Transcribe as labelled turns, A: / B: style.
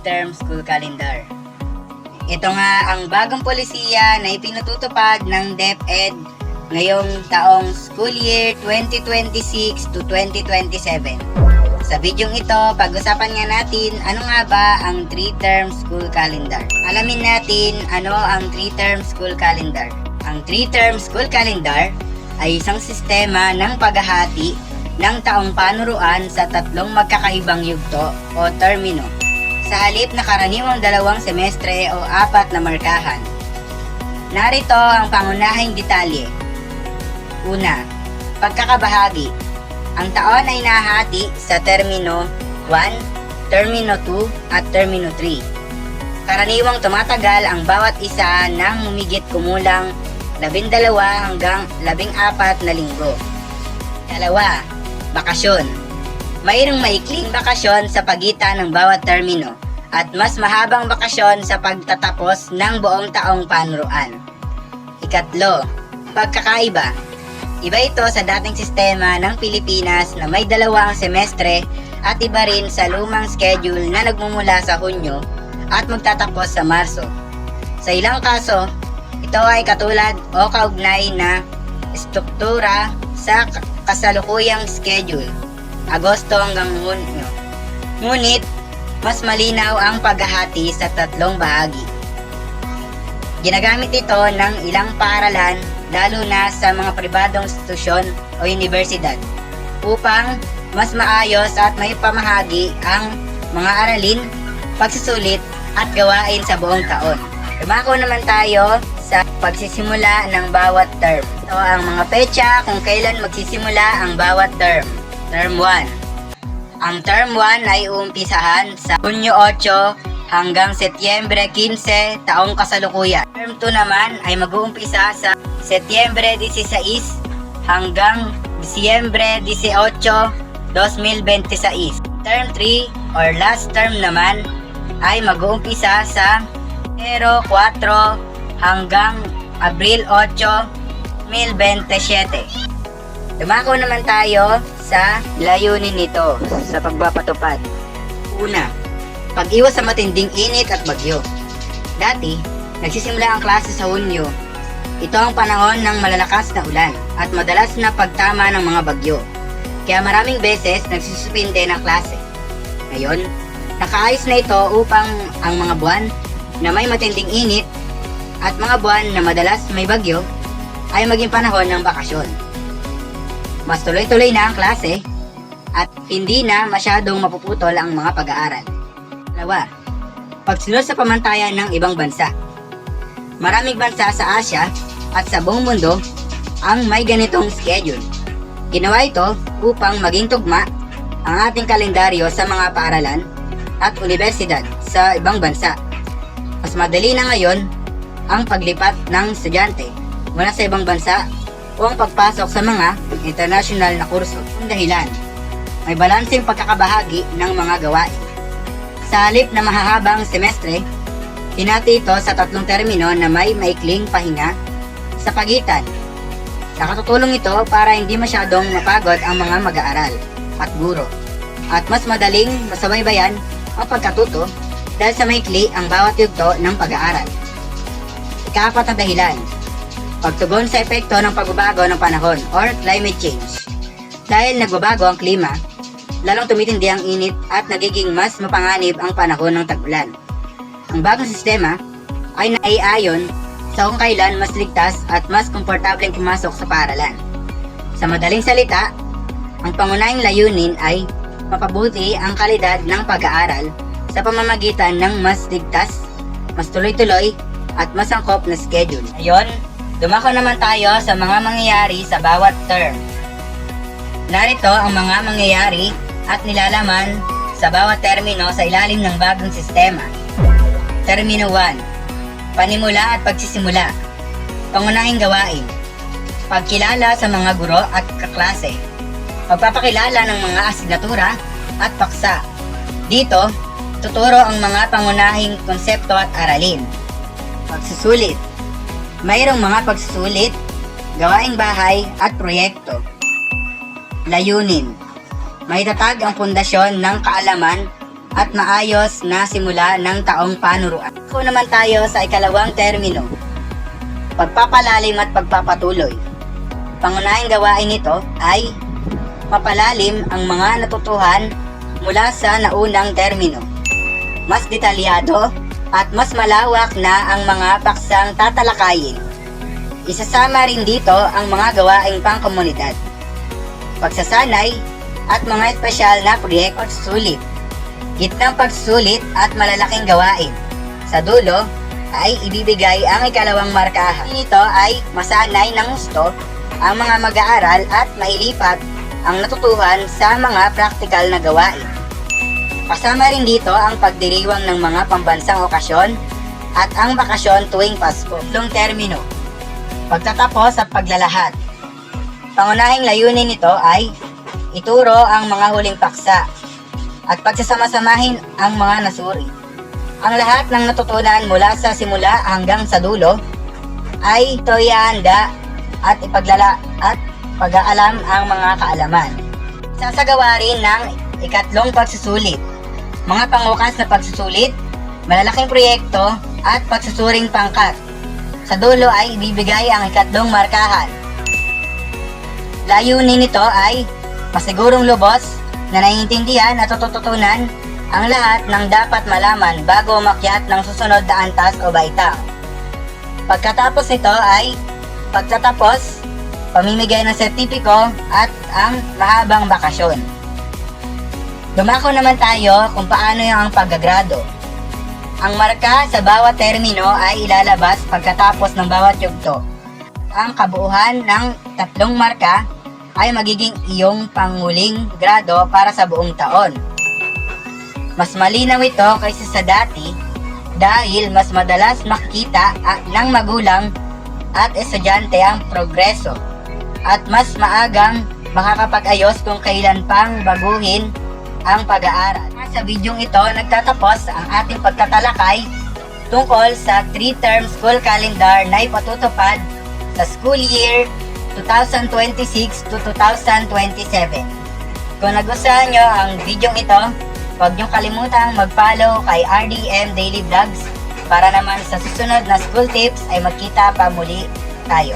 A: 3-term school calendar. Ito nga ang bagong polisiya na ipinatutupad ng DepEd ngayong taong school year 2026 to 2027. Sa videong ito, pag-usapan nga natin ano nga ba ang 3-term school calendar. Alamin natin ano ang 3-term school calendar. Ang 3-term school calendar ay isang sistema ng paghahati ng taong panuruan sa tatlong magkakaibang yugto o termino, sa halip na karaniwang 2 semestre o 4 na markahan. Narito ang pangunahing detalye. Una, pagkakabahagi. Ang taon ay nahati sa termino 1, termino 2 at termino 3. Karaniwang tumatagal ang bawat isa ng humigit kumulang 12 hanggang 14 na linggo. 2. Bakasyon. Mayroong maikling bakasyon sa pagitan ng bawat termino at mas mahabang bakasyon sa pagtatapos ng buong taong panuruan. 3. Pagkakaiba. Iba ito sa dating sistema ng Pilipinas na may 2 semestre at iba rin sa lumang schedule na nagmumula sa Hunyo at magtatapos sa Marso. Sa ilang kaso, ito ay katulad o kaugnay na struktura sa kasalukuyang schedule, Agosto hanggang Hunyo. Ngunit, mas malinaw ang paghahati sa 3 bahagi. Ginagamit ito ng ilang paaralan, lalo na sa mga pribadong institusyon o universidad, upang mas maayos at may pamahagi ang mga aralin, pagsusulit at gawain sa buong taon. Dumako naman tayo sa pagsisimula ng bawat term. Ito ang mga petsa kung kailan magsisimula ang bawat term. Term 1. Ang term 1 ay uumpisahan sa Hunyo 8 hanggang Setyembre 15 taong kasalukuyan. Term 2 naman ay mag-uumpisa sa Setyembre 16 hanggang Disyembre 18, 2026. Term 3 or last term naman ay mag-uumpisa sa Enero 4 hanggang Abril 8, 2027. Dumako naman tayo sa layunin nito sa pagpapatupad. Una, pag-iwas sa matinding init at bagyo. Dati, nagsisimula ang klase sa Hunyo. Ito ang panahon ng malalakas na ulan at madalas na pagtama ng mga bagyo. Kaya maraming beses nagsususpinde ng klase. Ngayon, nakaayos na ito upang ang mga buwan na may matinding init at mga buwan na madalas may bagyo ay maging panahon ng bakasyon. Mas tuloy-tuloy na ang klase at hindi na masyadong mapuputol ang mga pag-aaral. 2. Pagsunod sa pamantayan ng ibang bansa. Maraming bansa sa Asia at sa buong mundo ang may ganitong schedule. Ginawa ito upang maging tugma ang ating kalendaryo sa mga paaralan at universidad sa ibang bansa. Mas madali na ngayon ang paglipat ng estudyante mula sa ibang bansa o ang pagpasok sa mga international na kurso. Kung dahilan, may balanseng pagkakabahagi ng mga gawain. Sa halip na mahahabang semestre, hinati ito sa 3 termino na may maikling pahinga sa pagitan. Nakatutulong ito para hindi masyadong mapagod ang mga mag-aaral at guro at mas madaling masabaybayan ang pagkatuto dahil sa maikli ang bawat yugto ng pag-aaral. 4 na dahilan, pagtugon sa epekto ng pagbabago ng panahon or climate change. Dahil nagbabago ang klima, lalong tumitindi ang init at nagiging mas mapanganib ang panahon ng tag-ulan. Ang bagong sistema ay naiayon sa kung kailan mas ligtas at mas komportableng pumasok sa paaralan. Sa madaling salita, ang pangunahing layunin ay mapabuti ang kalidad ng pag-aaral sa pamamagitan ng mas ligtas, mas tuloy-tuloy at mas angkop na schedule. Ngayon, dumako naman tayo sa mga mangyayari sa bawat term. Narito ang mga mangyayari at nilalaman sa bawat termino sa ilalim ng bagong sistema. Termino 1. Panimula at pagsisimula. Pangunahing gawain. Pagkilala sa mga guro at kaklase. Pagpapakilala ng mga asignatura at paksa. Dito, tuturo ang mga pangunahing konsepto at aralin. Pagsusulit. Mayroong mga pagsusulit, gawaing bahay at proyekto. Layunin. Maitatag ang pundasyon ng kaalaman at maayos na simula ng taong panuruan. Ako naman tayo sa ikalawang termino, pagpapalalim at pagpapatuloy. Pangunahing gawain nito ay mapalalim ang mga natutuhan mula sa naunang termino. Mas detalyado at mas malawak na ang mga paksang tatalakayin. Isasama rin dito ang mga gawaing pangkomunidad, pagsasanay at mga espesyal na proyekto at sulit. Gitnang pagsusulit at malalaking gawain. Sa dulo ay ibibigay ang ikalawang markahan. Nito ay masanay ng gusto ang mga mag-aaral at mailipat ang natutuhan sa mga praktikal na gawain. Kasama rin dito ang pagdiriwang ng mga pambansang okasyon at ang bakasyon tuwing Pasko. Tatlong termino, pagtatapos at paglalahad. Pangunahing layunin nito ay ituro ang mga huling paksa at pagsasama-samahin ang mga nasuri. Ang lahat ng natutunan mula sa simula hanggang sa dulo ay ito ihahanda at pag-aalam ang mga kaalaman. Sasagawa rin ng ikatlong pagsusulit, mga pangukas na pagsusulit, malalaking proyekto at pagsusuring pangkat. Sa dulo ay ibibigay ang ikatlong markahan. Layunin nito ay masigurong lubos na naiintindihan at tututunan ang lahat ng dapat malaman bago umakyat ng susunod na antas o baitang. Pagkatapos nito ay pagtatapos, pamimigay ng sertipiko at ang mahabang bakasyon. Dumako naman tayo kung paano yung paggagrado. Ang marka sa bawat termino ay ilalabas pagkatapos ng bawat yugto. Ang kabuuan ng tatlong marka ay magiging iyong panghuling grado para sa buong taon. Mas malinaw ito kaysa sa dati dahil mas madalas makikita ng magulang at estudyante ang progreso at mas maagang makakapag-ayos kung kailan pang baguhin ang pag-aaral. Sa videong ito, nagtatapos ang ating pagtatalakay tungkol sa 3-term school calendar na ipatutupad sa school year 2026 to 2027. Kung nagustuhan nyo ang videong ito, huwag nyo kalimutang mag-follow kay RDM Daily Vlogs para naman sa susunod na school tips ay magkita pa muli tayo.